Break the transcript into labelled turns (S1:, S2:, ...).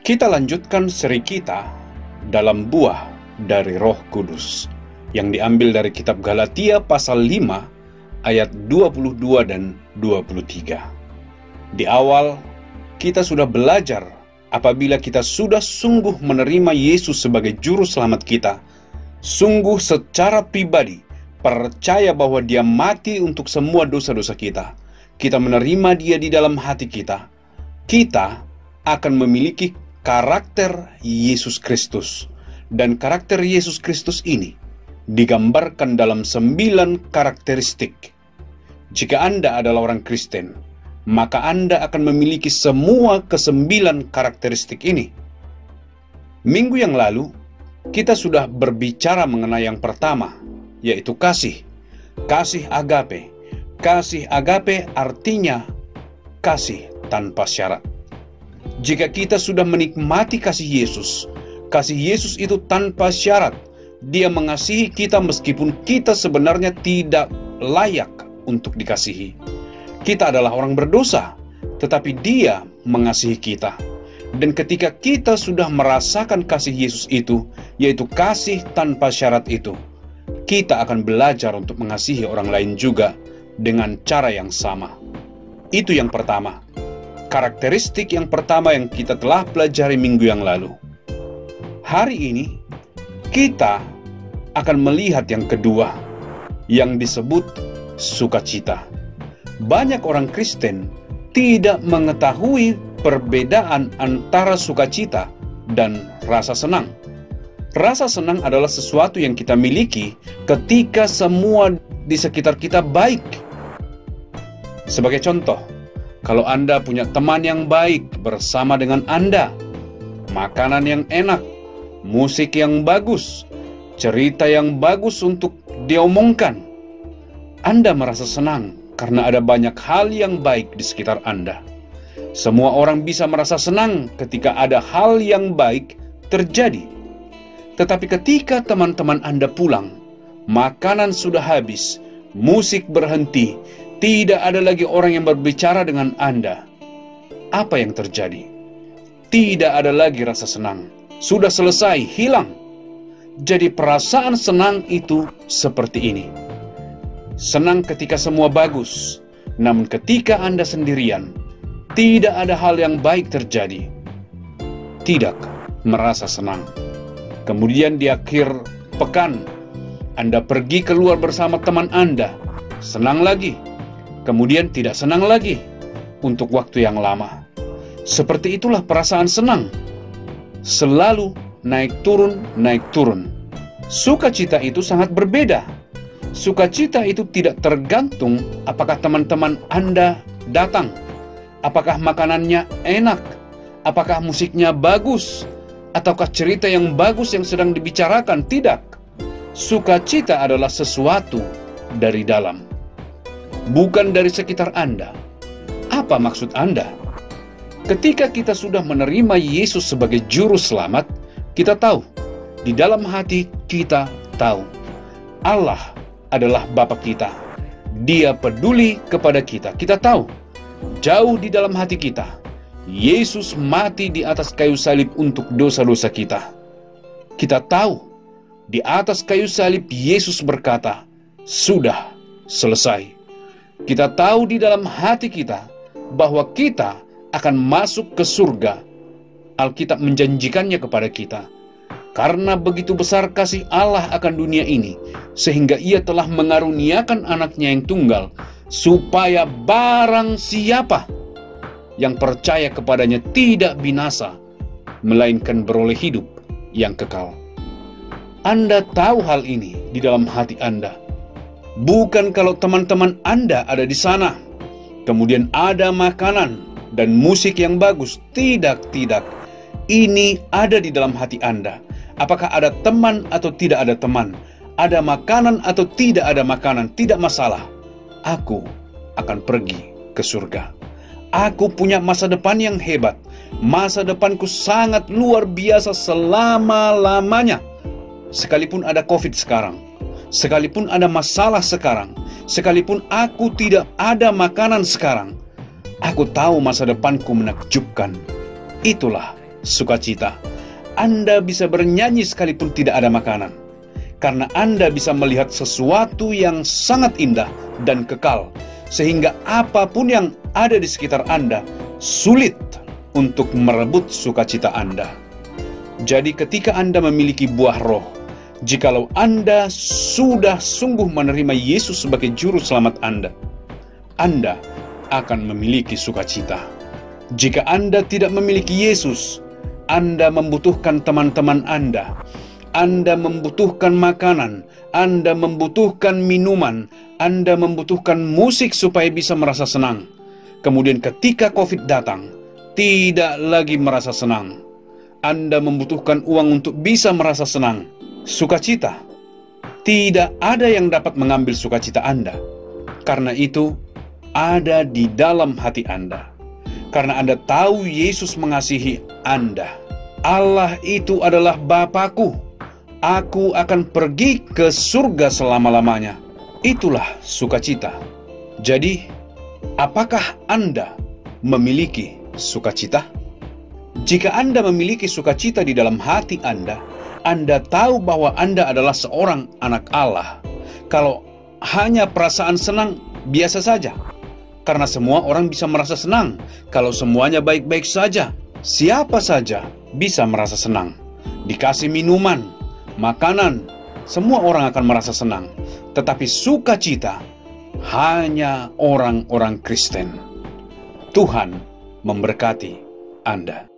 S1: Kita lanjutkan seri kita dalam buah dari Roh Kudus yang diambil dari kitab Galatia pasal 5 ayat 22 dan 23. Di awal kita sudah belajar apabila kita sudah sungguh menerima Yesus sebagai juru selamat kita, sungguh secara pribadi percaya bahwa Dia mati untuk semua dosa-dosa kita, kita menerima Dia di dalam hati kita, kita akan memiliki karakter Yesus Kristus. Dan karakter Yesus Kristus ini digambarkan dalam 9 karakteristik. Jika Anda adalah orang Kristen, maka Anda akan memiliki semua ke-9 karakteristik ini. Minggu yang lalu, kita sudah berbicara mengenai yang pertama, yaitu kasih. Kasih agape. Kasih agape artinya kasih tanpa syarat. Jika kita sudah menikmati kasih Yesus itu tanpa syarat. Dia mengasihi kita meskipun kita sebenarnya tidak layak untuk dikasihi. Kita adalah orang berdosa, tetapi Dia mengasihi kita. Dan ketika kita sudah merasakan kasih Yesus itu, yaitu kasih tanpa syarat itu, kita akan belajar untuk mengasihi orang lain juga dengan cara yang sama. Itu yang pertama. Karakteristik yang pertama yang kita telah pelajari minggu yang lalu. Hari ini, kita akan melihat yang kedua, yang disebut sukacita. Banyak orang Kristen tidak mengetahui perbedaan antara sukacita dan rasa senang. Rasa senang adalah sesuatu yang kita miliki ketika semua di sekitar kita baik. Sebagai contoh, kalau Anda punya teman yang baik bersama dengan Anda, makanan yang enak, musik yang bagus, cerita yang bagus untuk diomongkan, Anda merasa senang karena ada banyak hal yang baik di sekitar Anda. Semua orang bisa merasa senang ketika ada hal yang baik terjadi. Tetapi ketika teman-teman Anda pulang, makanan sudah habis, musik berhenti, tidak ada lagi orang yang berbicara dengan Anda, apa yang terjadi? Tidak ada lagi rasa senang. Sudah selesai, hilang. Jadi perasaan senang itu seperti ini. Senang ketika semua bagus, namun ketika Anda sendirian, tidak ada hal yang baik terjadi. Tidak merasa senang. Kemudian di akhir pekan, Anda pergi keluar bersama teman Anda, senang lagi. Kemudian tidak senang lagi untuk waktu yang lama. Seperti itulah perasaan senang. Selalu naik turun. Sukacita itu sangat berbeda. Sukacita itu tidak tergantung apakah teman-teman Anda datang, apakah makanannya enak, apakah musiknya bagus, ataukah cerita yang bagus yang sedang dibicarakan. Tidak. Sukacita adalah sesuatu dari dalam, bukan dari sekitar Anda. Apa maksud Anda? Ketika kita sudah menerima Yesus sebagai juru selamat, kita tahu, di dalam hati kita tahu, Allah adalah Bapa kita. Dia peduli kepada kita. Kita tahu, jauh di dalam hati kita, Yesus mati di atas kayu salib untuk dosa-dosa kita. Kita tahu, di atas kayu salib Yesus berkata, "Sudah selesai." Kita tahu di dalam hati kita bahwa kita akan masuk ke surga. Alkitab menjanjikannya kepada kita. Karena begitu besar kasih Allah akan dunia ini, sehingga Ia telah mengaruniakan anaknya yang tunggal, supaya barang siapa yang percaya kepadanya tidak binasa, melainkan beroleh hidup yang kekal. Anda tahu hal ini di dalam hati Anda. Bukan kalau teman-teman Anda ada di sana, kemudian ada makanan dan musik yang bagus. Tidak. Ini ada di dalam hati Anda. Apakah ada teman atau tidak ada teman, ada makanan atau tidak ada makanan, tidak masalah. Aku akan pergi ke surga. Aku punya masa depan yang hebat. Masa depanku sangat luar biasa selama-lamanya. Sekalipun ada COVID sekarang, sekalipun ada masalah sekarang, sekalipun aku tidak ada makanan sekarang, aku tahu masa depanku menakjubkan. Itulah sukacita. Anda bisa bernyanyi sekalipun tidak ada makanan, karena Anda bisa melihat sesuatu yang sangat indah dan kekal, sehingga apapun yang ada di sekitar Anda sulit untuk merebut sukacita Anda. Jadi ketika Anda memiliki buah roh, jikalau Anda sudah sungguh menerima Yesus sebagai juru selamat Anda akan memiliki sukacita. Jika Anda tidak memiliki Yesus, Anda membutuhkan teman-teman Anda membutuhkan makanan, Anda membutuhkan minuman, Anda membutuhkan musik supaya bisa merasa senang. Kemudian ketika COVID datang, tidak lagi merasa senang. Anda membutuhkan uang untuk bisa merasa senang. Sukacita. Tidak ada yang dapat mengambil sukacita Anda. Karena itu, ada di dalam hati Anda. Karena Anda tahu Yesus mengasihi Anda. Allah itu adalah Bapa-Ku. Aku akan pergi ke surga selama-lamanya. Itulah sukacita. Jadi, apakah Anda memiliki sukacita? Jika Anda memiliki sukacita di dalam hati Anda tahu bahwa Anda adalah seorang anak Allah. Kalau hanya perasaan senang, biasa saja. Karena semua orang bisa merasa senang. Kalau semuanya baik-baik saja, siapa saja bisa merasa senang. Dikasih minuman, makanan, semua orang akan merasa senang. Tetapi sukacita hanya orang-orang Kristen. Tuhan memberkati Anda.